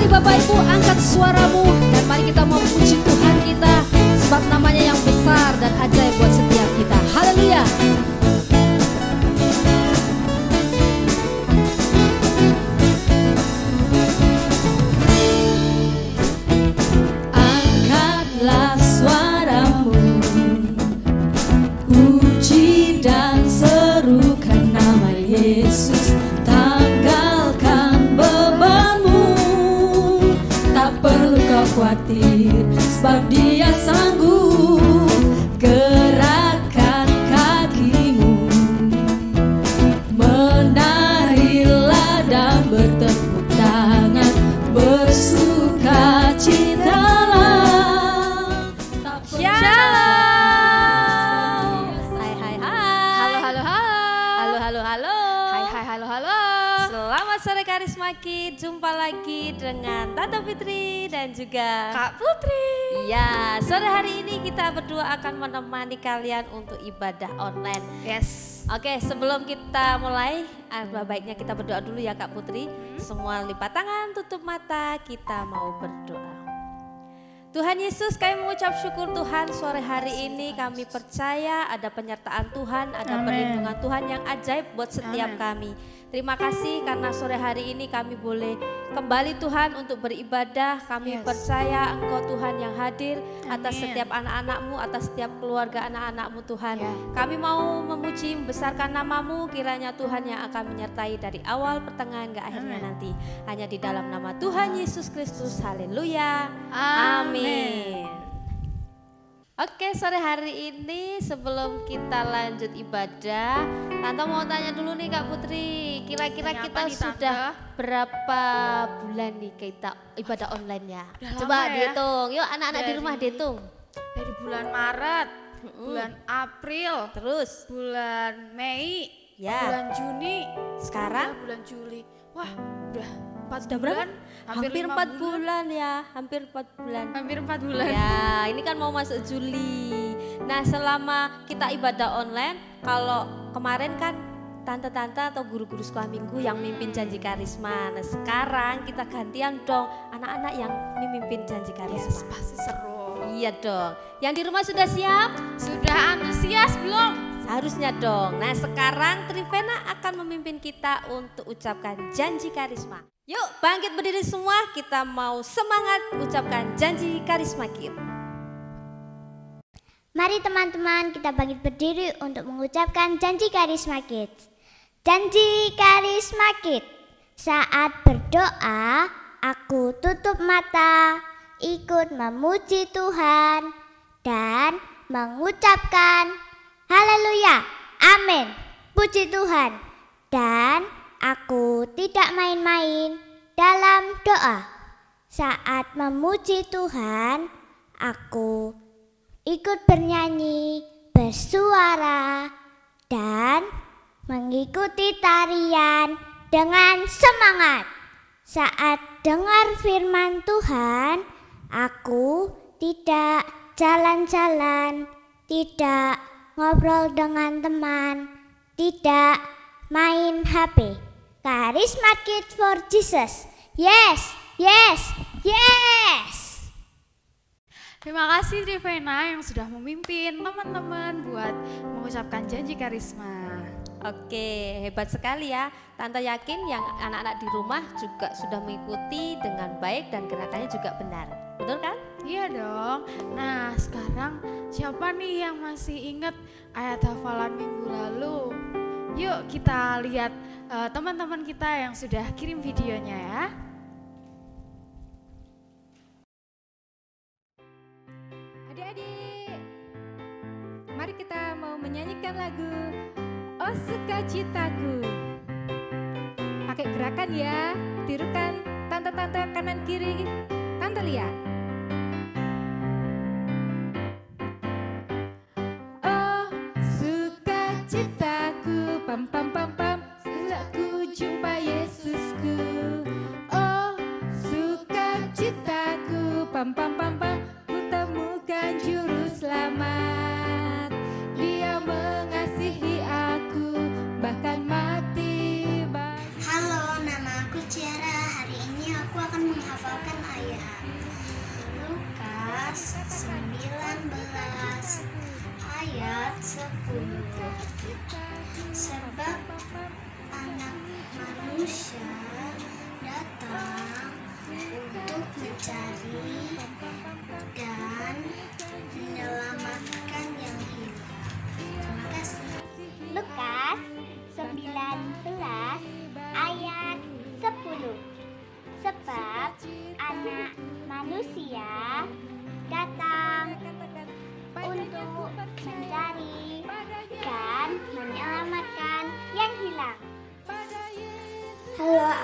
Mari Bapak Ibu angkat suaramu dan mari kita memuji Tuhan kita, sebab namanya yang besar dan ajaib buat setiap kita. Haleluya. Angkatlah suaramu, puji dan serukan nama Yesus. Tanggalkan bebanmu, tak perlu kau khawatir, sebab Dia sanggup. Gerakkan kakimu, menarilah dan bertepuk tangan, bersukacitalah. Shalom. Hai hai hai. Halo halo halo. Halo halo halo. Hai hai halo halo. Selamat sore Karisma Kids. Jumpa lagi dengan Tante Fitri dan juga Kak Putri. Iya, sore hari ini kita berdua akan menemani kalian untuk ibadah online. Yes. Oke, sebelum kita mulai, baiknya kita berdoa dulu ya Kak Putri. Semua lipat tangan, tutup mata, kita mau berdoa. Tuhan Yesus, kami mengucap syukur Tuhan, sore hari ini kami percaya ada penyertaan Tuhan, ada perlindungan Tuhan yang ajaib buat setiap kami. Terima kasih karena sore hari ini kami boleh kembali Tuhan untuk beribadah. Kami percaya Engkau Tuhan yang hadir atas setiap anak-anak-Mu, atas setiap keluarga anak-anak-Mu Tuhan. Kami mau memuji, membesarkan nama-Mu, kiranya Tuhan yang akan menyertai dari awal, pertengahan, hingga akhirnya nanti. Hanya di dalam nama Tuhan Yesus Kristus, haleluya, amin. Oke, sore hari ini sebelum kita lanjut ibadah, Tante mau tanya dulu nih Kak Putri, kira-kira kita sudah berapa bulan nih kita ibadah online-nya? Coba dihitung, yuk anak-anak di rumah dihitung. Dari bulan Maret, bulan April, Terus bulan Mei, ya, bulan Juni, sekarang bulan Juli. Wah, udah 4 sudah berapa? bulan. Hampir 4 bulan ya, hampir 4 bulan. Hampir 4 bulan. Ya, ini kan mau masuk Juli. Nah, selama kita ibadah online, kalau kemarin kan tante-tante atau guru-guru sekolah minggu yang mimpin janji karisma. Nah, sekarang kita gantian dong anak-anak yang mimpin janji karisma. Yes, pasti seru. Iya dong. Yang di rumah sudah siap? Sudah antusias belum? Harusnya dong. Nah, sekarang Trivena akan memimpin kita untuk ucapkan janji karisma. Yuk, bangkit berdiri semua, kita mau semangat ucapkan janji karisma kita. Mari teman-teman kita bangkit berdiri untuk mengucapkan janji karisma kids. Janji karisma kids. Saat berdoa, aku tutup mata, ikut memuji Tuhan dan mengucapkan haleluya, amin, puji Tuhan. Dan aku tidak main-main dalam doa. Saat memuji Tuhan, aku ikut bernyanyi, bersuara, dan mengikuti tarian dengan semangat. Saat dengar firman Tuhan, aku tidak jalan-jalan, tidak ngobrol dengan teman, tidak main HP. Karisma Kids for Jesus. Yes, yes, yes. Terima kasih Trivena yang sudah memimpin teman-teman buat mengucapkan janji karisma. Oke, hebat sekali ya. Tante yakin yang anak-anak di rumah juga sudah mengikuti dengan baik dan gerakannya juga benar. Betul kan? Iya dong. Nah, sekarang siapa nih yang masih ingat ayat hafalan minggu lalu? Yuk kita lihat teman-teman kita yang sudah kirim videonya ya. Adik-adik, mari kita mau menyanyikan lagu Oh Sukacitaku. Pakai gerakan ya, tirukan tante-tante kanan kiri, tante lihat. Oh sukacitaku, pam pam pam pam, setelah ku jumpa Yesusku. Oh sukacitaku, pam pam pam pam, ku temukan juru selamat. Dia mengasihi aku, bahkan mati. Halo, nama aku Ciara. Hari ini aku akan menghafal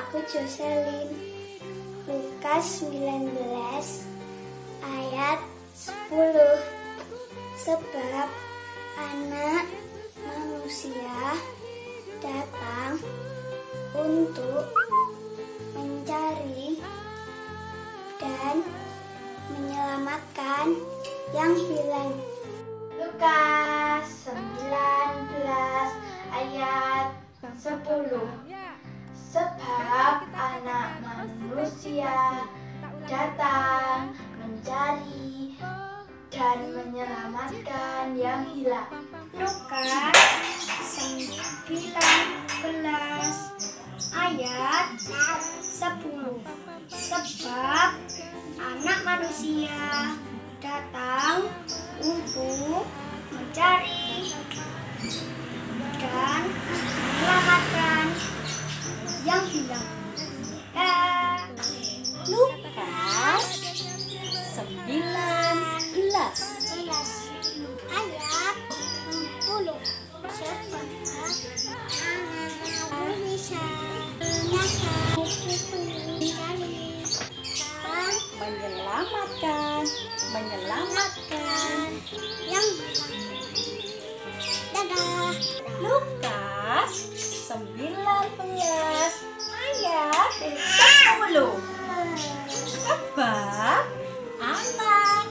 aku Jocelyn. Lukas 19 ayat 10. Sebab Anak Manusia datang untuk mencari dan menyelamatkan yang hilang. Lukas 19 ayat 10. Sebab Anak Manusia datang mencari dan menyelamatkan yang hilang. Lukas 19 ayat 10. Sebab Anak Manusia datang untuk mencari dan menyelamatkan yang hilang. Lukas 19 ayat 10. Sebab Anak Manusia menyelamatkan yang dadah. Lukas 19 ayat 10. Sebab Anak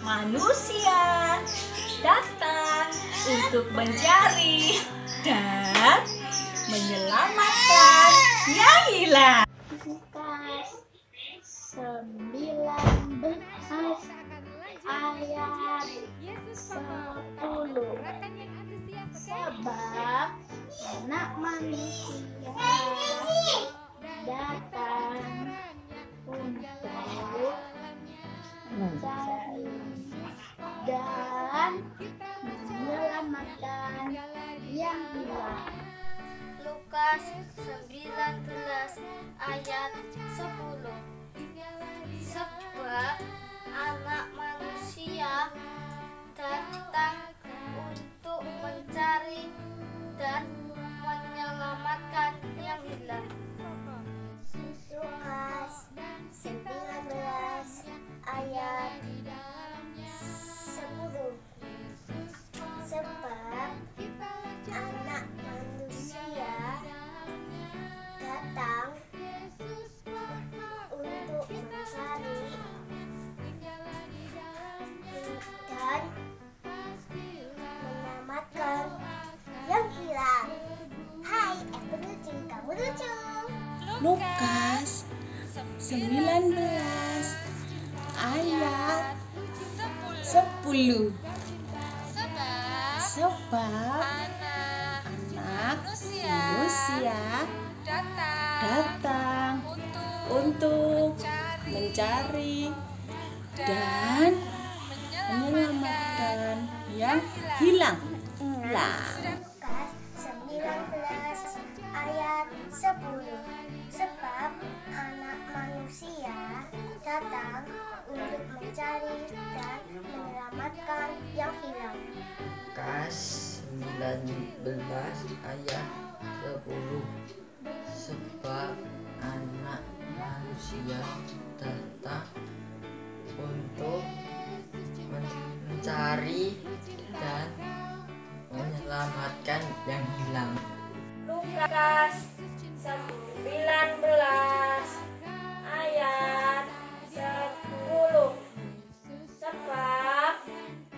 Manusia datang untuk mencari dan menyelamatkan yang hilang. Lukas 19 ayat 10. Sebab Anak Manusia datang untuk mencari dan menyelamatkan yang hilang. Lukas 19 ayat 10. Sebab Anak Manusia datang untuk mencari dan menyelamatkan yang hilang. Lukas 19 ayat 10. Sebab Anak Manusia datang untuk mencari dan menyelamatkan yang hilang. Hai, aku lucu, kamu lucu. Lukas 19 ayat 10. Sebab Anak Manusia datang untuk mencari dan menyelamatkan yang hilang. Lukas 19 ayat 10. Sebab Anak Manusia datang untuk mencari dan menyelamatkan yang hilang. Lukas 19 ayat 10. Sebab Anak Manusia datang untuk mencari dan menyelamatkan yang hilang. Lukas 19 ayat 10. Sebab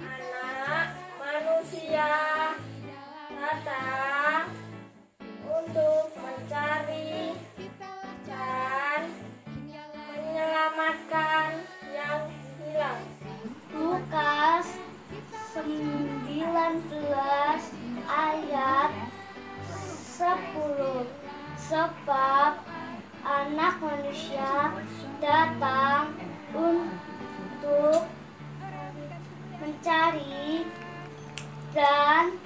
Anak Manusia datang untuk mencari dan menyelamatkan yang hilang. Lukas 19 ayat 10. Sebab Anak Manusia datang untuk mencari dan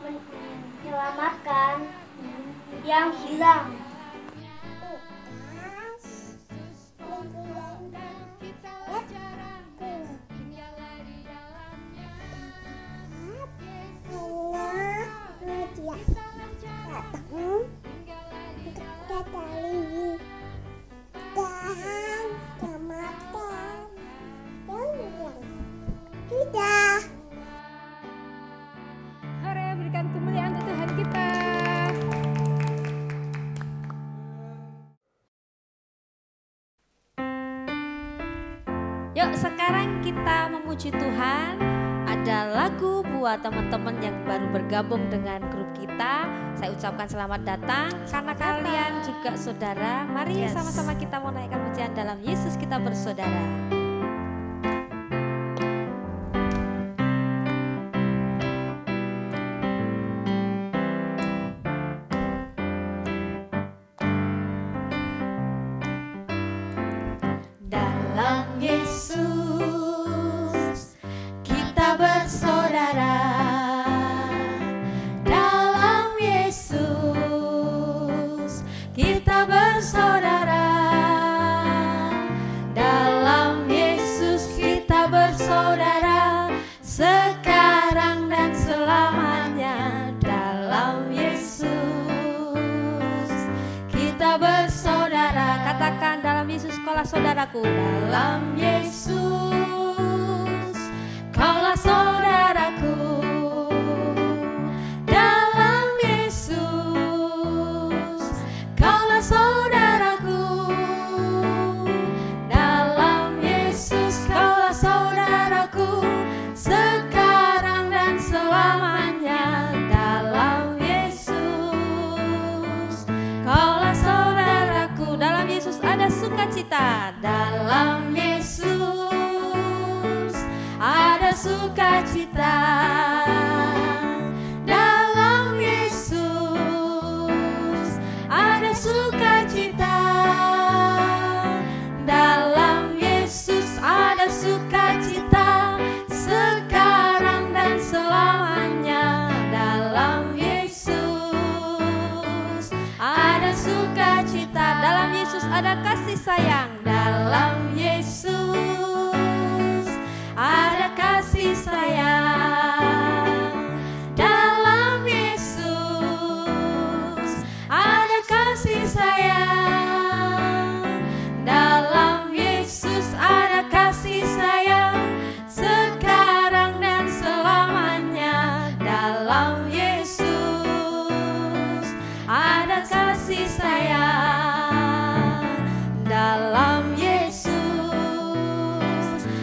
menyelamatkan yang hilang. Datang untuk Yuk sekarang kita memuji Tuhan. Ada lagu buat teman-teman yang baru bergabung dengan grup kita. Saya ucapkan selamat datang karena kalian juga saudara. Mari sama-sama kita mau naikkan pujian dalam Yesus kita bersaudara. Dalam Yesus kita bersaudara. Dalam Yesus kita bersaudara. Dalam Yesus kita bersaudara. Sekarang dan selamanya. Dalam Yesus kita bersaudara. Katakan dalam Yesus kaulah saudaraku. Dalam Yesus kaulah saudaraku. Dalam Yesus kaulah saudaraku. Dalam Yesus kaulah saudaraku. Sekarang dan selamanya. Dalam Yesus kaulah saudaraku. Dalam Yesus ada sukacita. Dalam Yesus ada sukacita. Dalam Yesus ada sukacita. Dalam Yesus ada sukacita. Sekarang dan selamanya. Dalam Yesus ada sukacita. Dalam Yesus ada kasih sayang. Dalam Yesus ada kasih sayang. Dalam Yesus ada kasih sayang. Dalam Yesus ada kasih sayang. Sekarang dan selamanya. Dalam Yesus ada kasih sayang. Dalam Yesus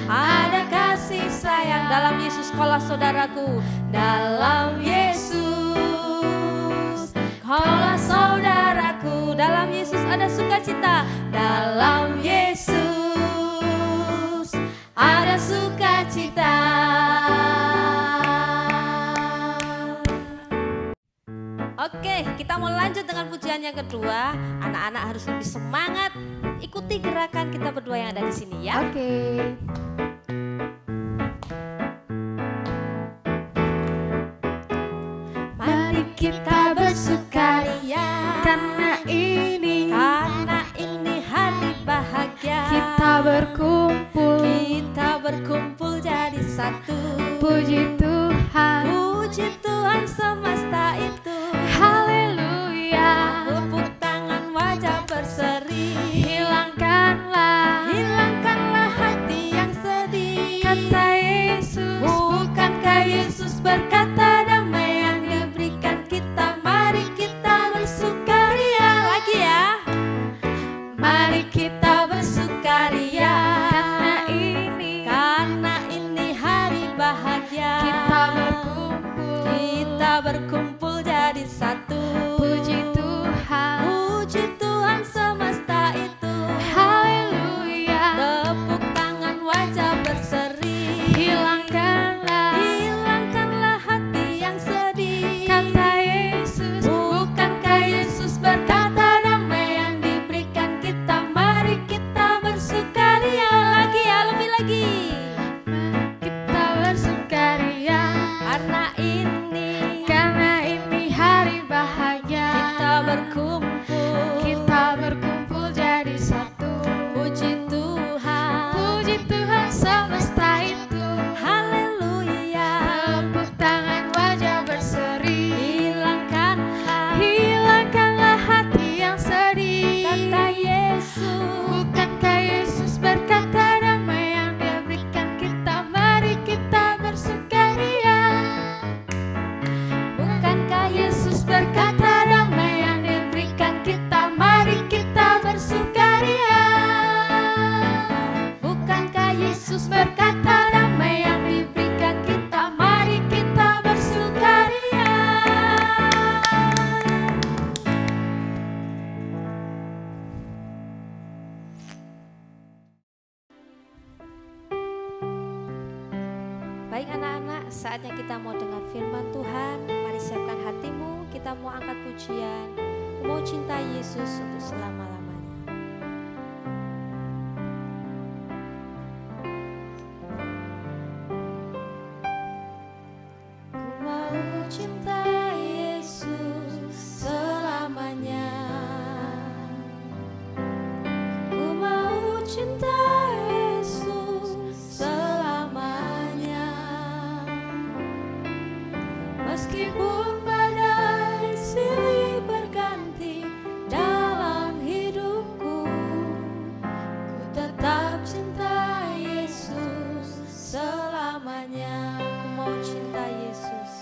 ada kasih sayang. Dalam Yesus kaulah saudaraku. Dalam Yesus kaulah saudaraku. Dalam Yesus ada sukacita. Dalam Yesus ada sukacita. Oke, kita mau lanjut dengan pujian yang kedua. Anak-anak harus lebih semangat. Ikuti gerakan kita berdua yang ada di sini ya. Oke. Mari kita bersukaria karena ini hari bahagia. kita berkumpul jadi satu. puji Tuhan. Puji Tuhan semesta itu. Haleluya. Tepuk tangan wajah berseri. Hilangkanlah hati yang sedih. kata Yesus. Bukankah Yesus berkata damai yang diberikan kita? Mari kita bersukaria. Lagi ya. Mari kita bersukaria karena ini Karena ini hari bahagia. Baik anak-anak, saatnya kita mau dengar firman Tuhan. Mari siapkan hatimu, kita mau angkat pujian. Mau cinta Yesus untuk selama-lamanya. Ku mau cinta Yesus selamanya. Ku mau cinta Yesus selamanya. Meskipun badai silih berganti dalam hidupku, ku tetap cinta Yesus selamanya. Ku mau cinta Yesus.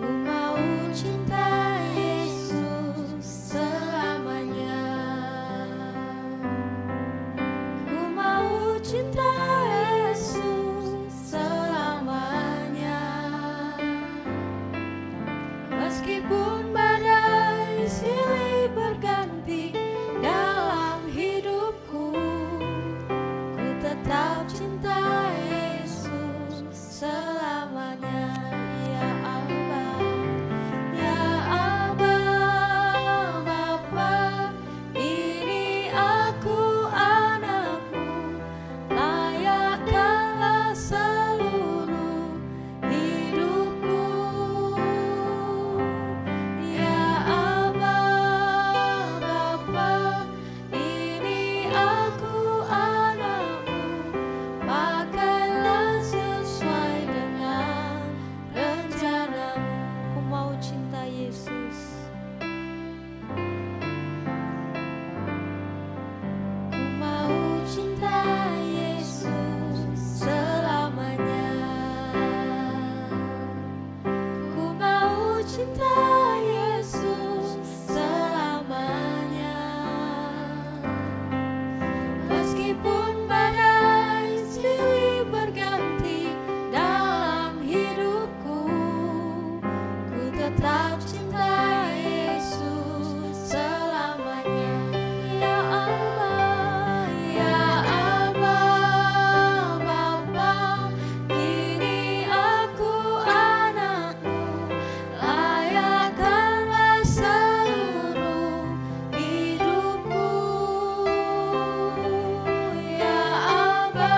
Ku mau cinta Yesus selamanya. Ku mau cinta Yesus selamanya. Meskipun badai silih berganti dalam hidupku, ku tetap cinta Yesus selamanya. Ya Aba, ya Aba, Bapa, ini aku anakmu, layakkanlah seluruh hidupku. Ya Aba, Bapa, ini aku anakmu, pakailah sesuai dengan rencanamu. Ku mau cinta Yesus. Ku mau cinta Yesus selamanya. Ku mau cinta Yesus selamanya. Meskipun badai silih berganti dalam hidupku, ku tetap cinta Yesus selamanya. Ya Allah, ya Aba, Bapa, ini aku anakmu, layakkanlah seluruh hidupku. Ya Aba,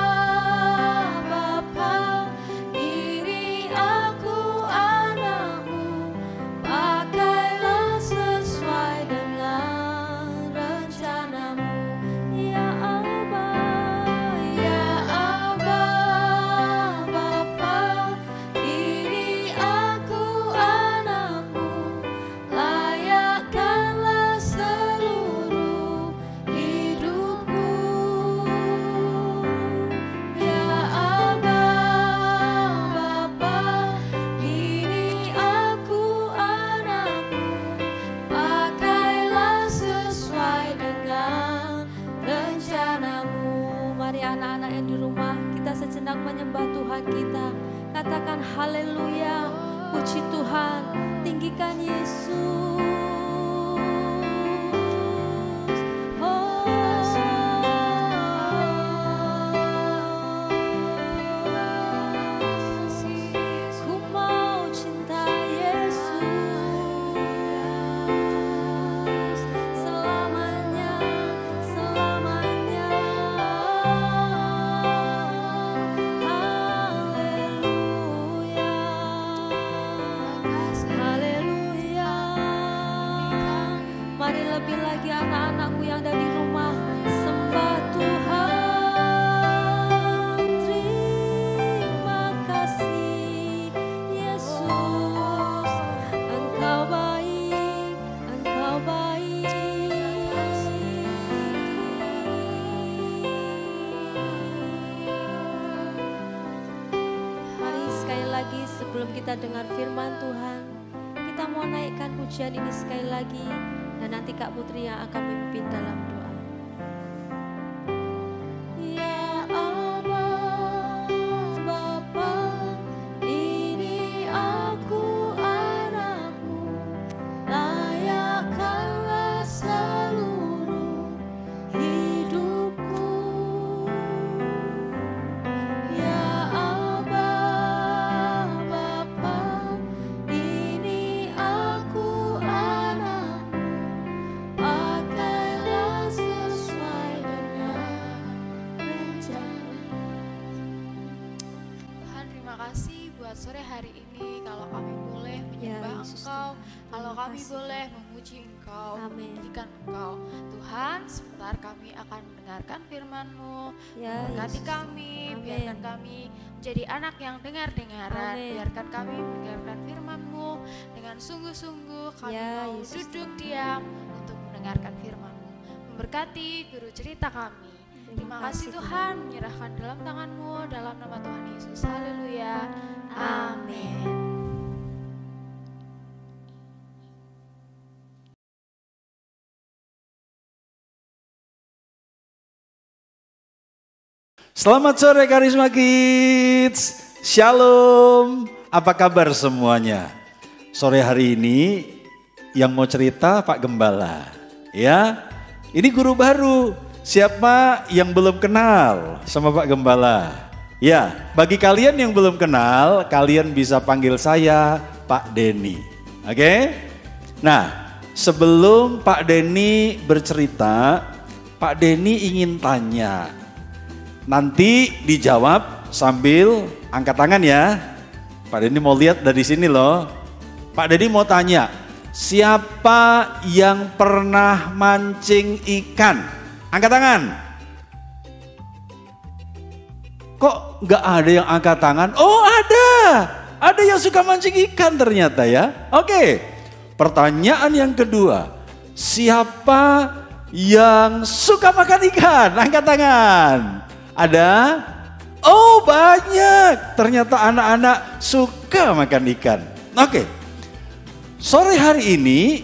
Bapa, ini aku anakmu, pakailah sesuai dengan rencanamu. Ya Aba, Bapa, ini aku anakmu, layakkanlah seluruh hidupku. Ya Aba, Bapa, ini aku anakmu, pakailah sesuai dengan rencanamu. Mari anak-anak yang di rumah, kita sejenak menyembah Tuhan kita. Katakan haleluya, puji Tuhan, tinggikan Yesus. Ku mau cinta Yesus selamanya, selamanya. Haleluya, haleluya. Mari lebih lagi anak-anakku yang ada di rumah, sembah Tuhan. Terima kasih Yesus, Engkau baik, Engkau baik. Mari sekali lagi sebelum kita dengar firman Tuhan, kita mau naikkan pujian ini sekali lagi, dan nanti Kak Putri yang akan memimpin dalam doa. Ya Aba, Bapa, ini aku anakmu, layakkanlah seluruh hidupku. kami boleh memuji Engkau, Amin. memujikan Engkau. Tuhan, sebentar kami akan mendengarkan firman-Mu. Ya, Berkati Yesus. kami, Amin. biarkan kami menjadi anak yang dengar-dengaran. Amin. Biarkan kami mendengarkan firman-Mu dengan sungguh-sungguh. Kami Ya, mau Yesus. duduk diam untuk mendengarkan firman-Mu. Memberkati guru cerita kami. Terima kasih Tuhan, menyerahkan dalam tangan-Mu, dalam nama Tuhan Yesus. Haleluya. Amin. Selamat sore Karisma Kids. Shalom. Apa kabar semuanya? Sore hari ini yang mau cerita Pak Gembala. Ya, ini guru baru. Siapa yang belum kenal sama Pak Gembala? Ya, bagi kalian yang belum kenal, kalian bisa panggil saya Pak Denny. Oke? Nah, sebelum Pak Denny bercerita, Pak Denny ingin tanya. Nanti dijawab sambil angkat tangan ya. Pak Denny mau lihat dari sini loh. Pak Denny mau tanya, siapa yang pernah mancing ikan? Angkat tangan. Kok nggak ada yang angkat tangan? Oh ada. Ada yang suka mancing ikan ternyata ya. Oke. Pertanyaan yang kedua. Siapa yang suka makan ikan? Angkat tangan. Ada? Oh banyak. Ternyata anak-anak suka makan ikan. Oke. Sore hari ini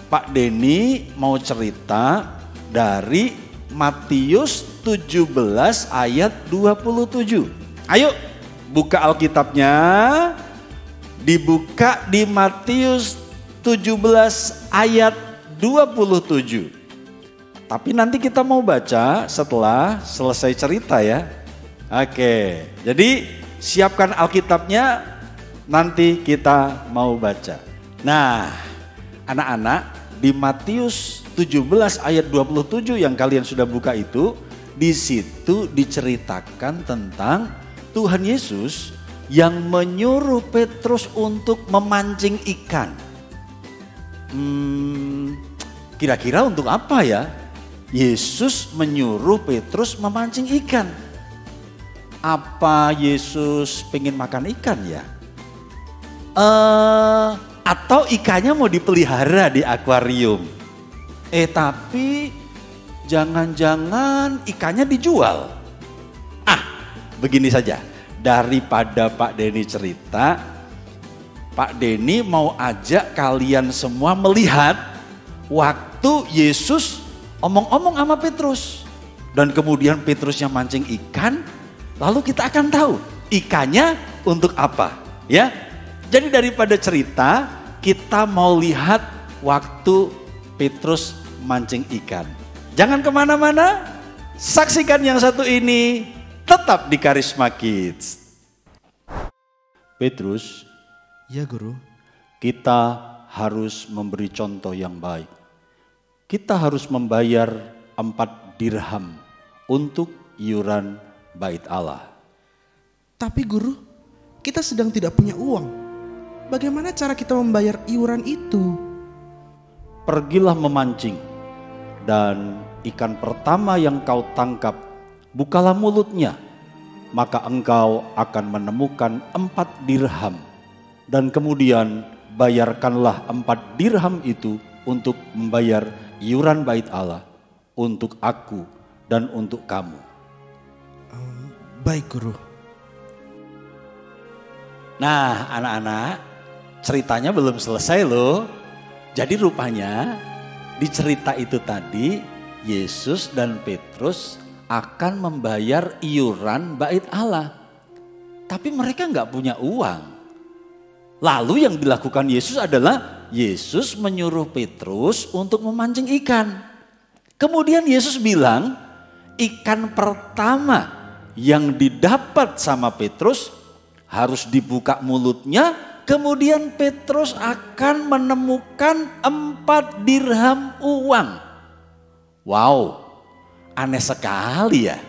Pak Denny mau cerita dari Matius 17 ayat 27. Ayo buka Alkitabnya. Dibuka di Matius 17 ayat 27. Tapi nanti kita mau baca setelah selesai cerita ya. Oke, jadi siapkan Alkitabnya, nanti kita mau baca. Nah, anak-anak di Matius 17 ayat 27 yang kalian sudah buka itu, di situ diceritakan tentang Tuhan Yesus yang menyuruh Petrus untuk memancing ikan. Kira-kira untuk apa ya? Yesus menyuruh Petrus memancing ikan. Apa Yesus pengen makan ikan ya? Atau ikannya mau dipelihara di akuarium? Tapi jangan-jangan ikannya dijual. Begini saja. Daripada Pak Denny cerita, Pak Denny mau ajak kalian semua melihat waktu Yesus omong-omong sama Petrus. Dan kemudian Petrus yang mancing ikan, lalu kita akan tahu ikannya untuk apa. Ya, jadi daripada cerita, kita mau lihat waktu Petrus mancing ikan. Jangan kemana-mana, saksikan yang satu ini, tetap di Karisma Kids. Petrus, ya guru, kita harus memberi contoh yang baik. Kita harus membayar 4 dirham untuk iuran bait Allah. tapi guru, kita sedang tidak punya uang. Bagaimana cara kita membayar iuran itu? Pergilah memancing, dan ikan pertama yang kau tangkap, bukalah mulutnya, maka engkau akan menemukan 4 dirham. Dan kemudian bayarkanlah 4 dirham itu untuk membayar iuran bait Allah untuk aku dan untuk kamu. Baik guru. Nah anak-anak, ceritanya belum selesai loh. Jadi rupanya di cerita itu tadi Yesus dan Petrus akan membayar iuran bait Allah. Tapi mereka nggak punya uang. Lalu yang dilakukan Yesus adalah Yesus menyuruh Petrus untuk memancing ikan. Kemudian Yesus bilang, ikan pertama yang didapat sama Petrus harus dibuka mulutnya, kemudian Petrus akan menemukan 4 dirham uang. Wow, aneh sekali ya.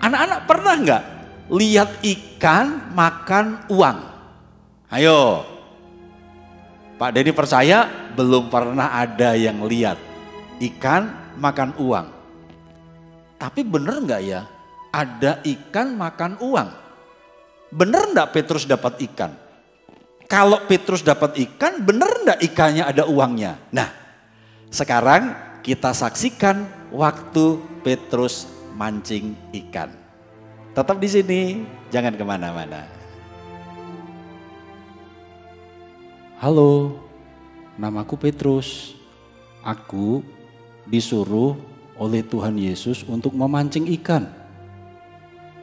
Anak-anak pernah nggak lihat ikan makan uang? Ayo. Pak Denny percaya belum pernah ada yang lihat ikan makan uang. Tapi bener nggak ya ada ikan makan uang? Bener nggak Petrus dapat ikan? Kalau Petrus dapat ikan, bener nggak ikannya ada uangnya? Nah, sekarang kita saksikan waktu Petrus mancing ikan. Tetap di sini, jangan kemana-mana. Halo, namaku Petrus. Aku disuruh oleh Tuhan Yesus untuk memancing ikan.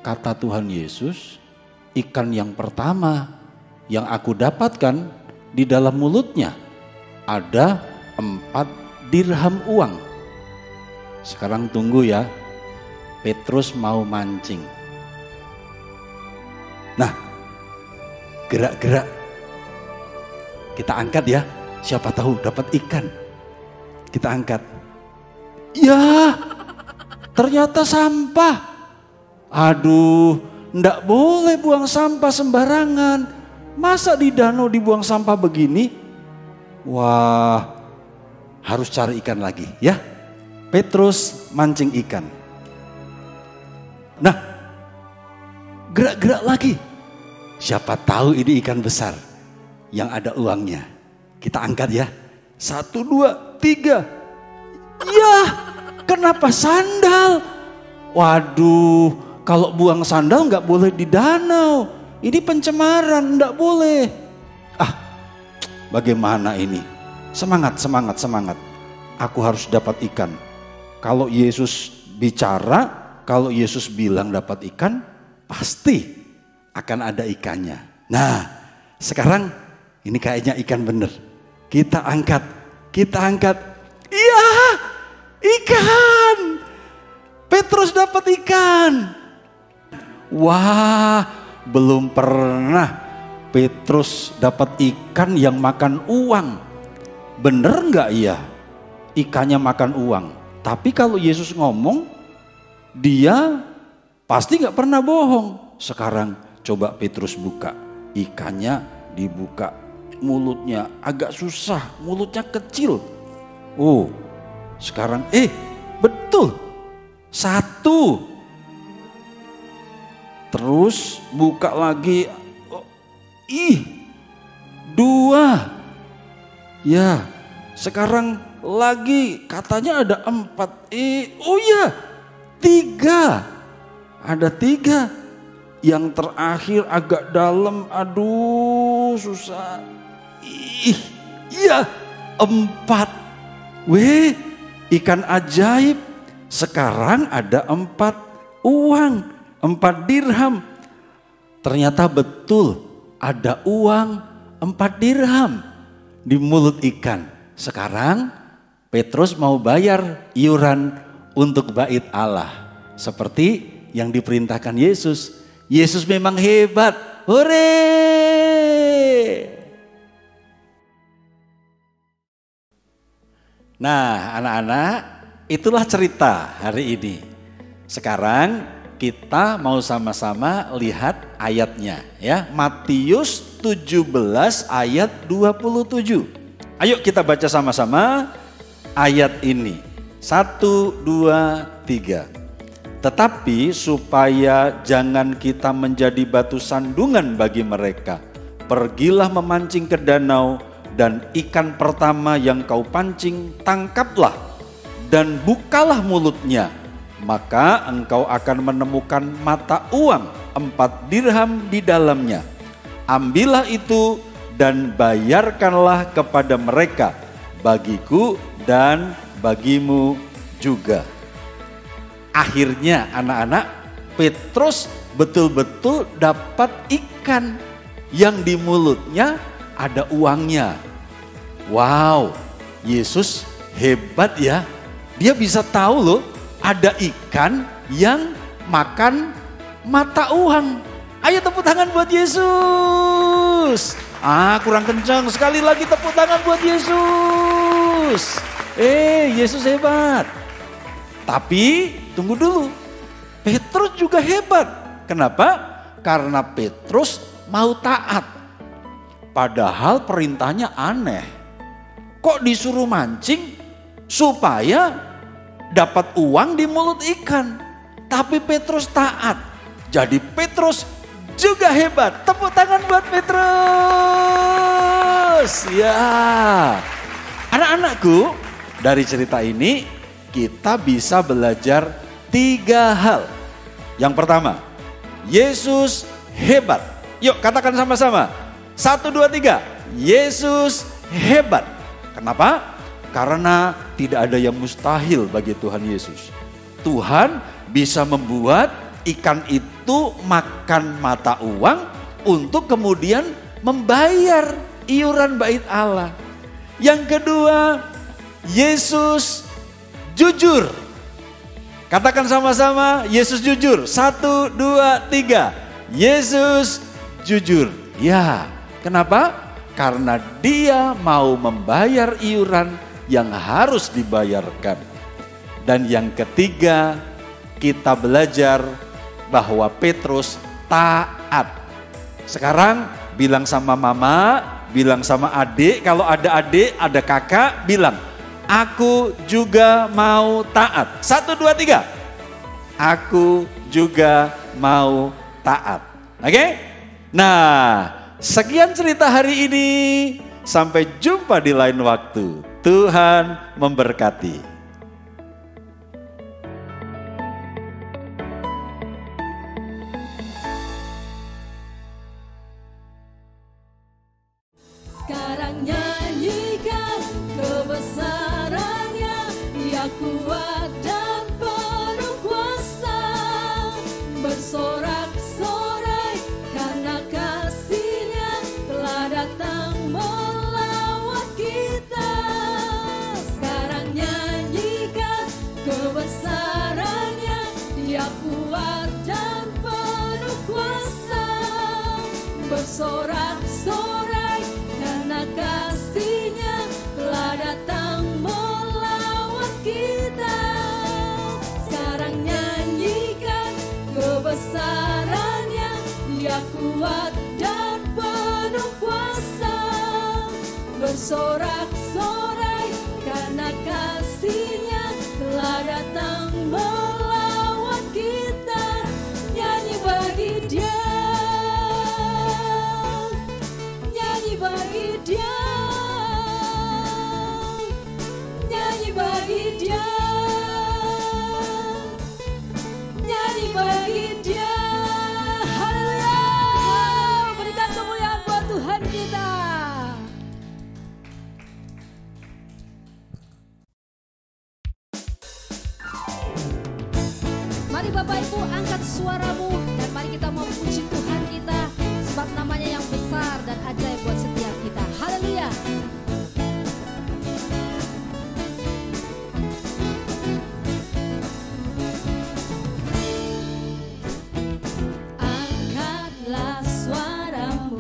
Kata Tuhan Yesus, ikan yang pertama yang aku dapatkan di dalam mulutnya ada 4 dirham uang. Sekarang tunggu ya, Petrus mau mancing. Nah, gerak-gerak. Kita angkat ya, siapa tahu dapat ikan. Kita angkat. Ya, ternyata sampah. Aduh, ndak boleh buang sampah sembarangan. Masa di danau dibuang sampah begini? Wah, harus cari ikan lagi ya. Petrus mancing ikan. Nah, gerak-gerak lagi. Siapa tahu ini ikan besar yang ada uangnya. Kita angkat ya. 1, 2, 3. Ya, kenapa sandal? Waduh, kalau buang sandal nggak boleh di danau. Ini pencemaran, nggak boleh. Ah, bagaimana ini? Semangat, semangat, semangat. Aku harus dapat ikan. Kalau Yesus bicara, kalau Yesus bilang dapat ikan, pasti akan ada ikannya. Nah, sekarang ini kayaknya ikan bener. Kita angkat, kita angkat. Iya, ikan. Petrus dapat ikan. Wah, belum pernah Petrus dapat ikan yang makan uang. Bener nggak ya? Ikannya makan uang. Tapi kalau Yesus ngomong, dia pasti nggak pernah bohong. Sekarang coba Petrus buka, ikannya dibuka, mulutnya agak susah, mulutnya kecil. Oh, sekarang betul, 1. Terus buka lagi, 2. Ya, sekarang lagi katanya ada 4. Oh ya, 3. Ada 3. Yang terakhir agak dalam, aduh susah. Iya, 4. Weh, ikan ajaib. Sekarang ada 4 uang, 4 dirham. Ternyata betul ada uang 4 dirham di mulut ikan. Sekarang Petrus mau bayar iuran untuk bait Allah. Seperti yang diperintahkan Yesus. Yesus memang hebat. Hore! Nah, anak-anak, itulah cerita hari ini. Sekarang kita mau sama-sama lihat ayatnya ya. Matius 17 ayat 27. Ayo kita baca sama-sama ayat ini. 1, 2, 3. Tetapi supaya jangan kita menjadi batu sandungan bagi mereka, pergilah memancing ke danau, dan ikan pertama yang kau pancing tangkaplah dan bukalah mulutnya, maka engkau akan menemukan mata uang 4 dirham di dalamnya. Ambillah itu dan bayarkanlah kepada mereka, bagiku dan bagimu juga. Akhirnya anak-anak, Petrus betul-betul dapat ikan yang di mulutnya ada uangnya. Wow, Yesus hebat ya. Dia bisa tahu loh ada ikan yang makan mata uang. Ayo tepuk tangan buat Yesus. Kurang kencang, sekali lagi tepuk tangan buat Yesus. Yesus hebat. Tapi tunggu dulu, Petrus juga hebat. Kenapa? Karena Petrus mau taat. Padahal perintahnya aneh. Kok disuruh mancing supaya dapat uang di mulut ikan. Tapi Petrus taat. Jadi Petrus juga hebat. Tepuk tangan buat Petrus. Ya. Anak-anakku, dari cerita ini kita bisa belajar 3 hal. Yang pertama, Yesus hebat. Yuk katakan sama-sama. 1, 2, 3. Yesus hebat. Kenapa? Karena tidak ada yang mustahil bagi Tuhan Yesus. Tuhan bisa membuat ikan itu makan mata uang untuk kemudian membayar iuran bait Allah. Yang kedua, Yesus jujur. Katakan sama-sama, Yesus jujur. 1, 2, 3. Yesus jujur. Ya, kenapa? Karena dia mau membayar iuran yang harus dibayarkan. Dan yang ketiga, kita belajar bahwa Petrus taat. Sekarang bilang sama mama, bilang sama adik, kalau ada adik, ada kakak, bilang, aku juga mau taat. 1, 2, 3. Aku juga mau taat. Oke? Nah, sekian cerita hari ini. Sampai jumpa di lain waktu. Tuhan memberkati. Sekarang nyanyikan kebesarannya, Dia kuat dan penuh kuasa, bersorak-sorai karena kasih-Nya telah datang melawat kita. Sekarang nyanyikan kebesarannya, Dia kuat dan penuh kuasa, bersorak-sorai karena kasih-Nya telah datang melawat kita. Sekarang nyanyikan kebesarannya, Dia kuat dan penuh kuasa, bersorak-sorai karena kasih-Nya telah datang melawat kita. Nyanyi bagi Dia, nyanyi bagi Dia, nyanyi bagi Dia, nyanyi bagi Dia. Haleluya, berikan kemuliaan buat Tuhan kita. Mari Bapak Ibu angkat suaramu dan mari kita memuji Tuhan kita, sebab namanya yang besar dan ajaib buat setiap kita. Haleluya. Angkatlah suaramu,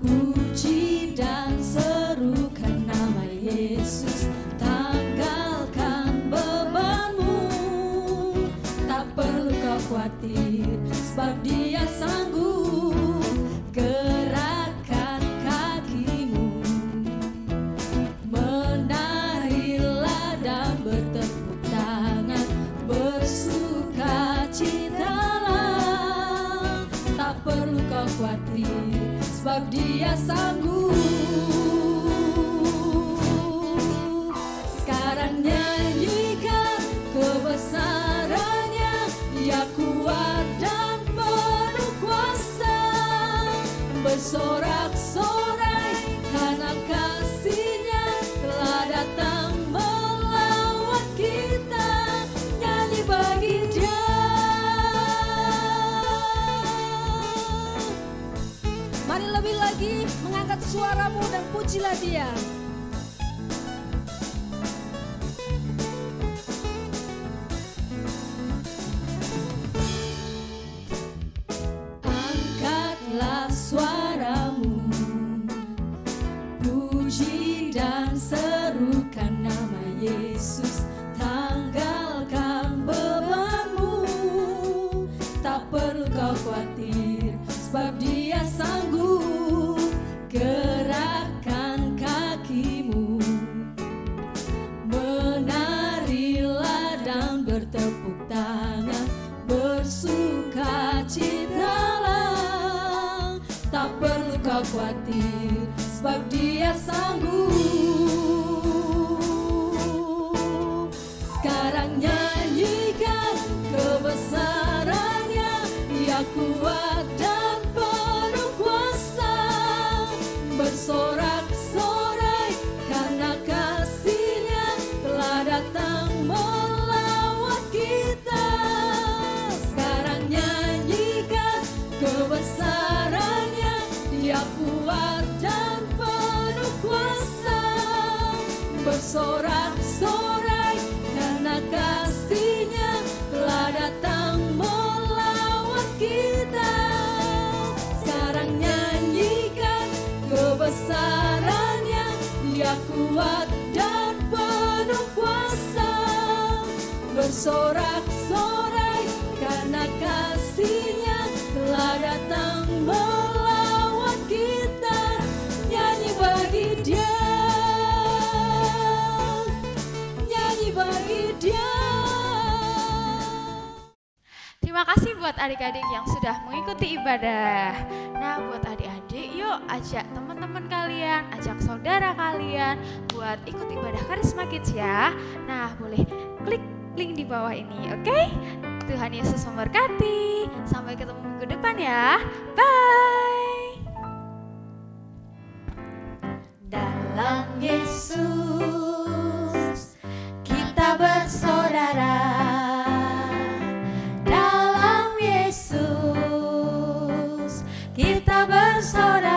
puji dan serukan nama Yesus. Tanggalkan bebanmu, tak perlu kau khawatir, sebab Dia sanggup. Gerakkan kakimu, menarilah dan bertepuk tangan, bersukacitalah. Tak perlu kau khawatir, sebab Dia sanggup. Sekarang nyanyikan kebesarannya, Dia kuat dan penuh kuasa, bersorak-sorai karena kasih-Nya telah datang melawat kita. Nyanyi bagi Dia, mari lebih lagi mengangkat suaramu dan pujilah Dia. Angkatlah suaramu, puji dan serukan nama Yesus. Tanggalkan bebanmu, tak perlu kau khawatir, sebab Dia sanggup. bersorak-sorai karena kasih-Nya telah datang melawat kita. Sekarang nyanyikan kebesaran-Nya, Dia kuat dan penuh kuasa. Bersorak-sorai karena kasih-Nya telah datang melawat kita. Sekarang nyanyikan kebesaran-Nya, Dia kuat dan penuh kuasa. Bersorak-sorai karena kasih-Nya telah datang melawat kita. Nyanyi bagi Dia, nyanyi bagi Dia. Terima kasih buat adik-adik yang sudah mengikuti ibadah. Nah, buat adik-adik, yuk ajak teman-teman kalian, ajak saudara kalian buat ikut ibadah Karisma Kids ya. Nah, boleh klik link di bawah ini, oke? Tuhan Yesus memberkati. Sampai ketemu minggu depan ya. Bye. Dalam Yesus kita bersaudara. Dalam Yesus kita bersaudara.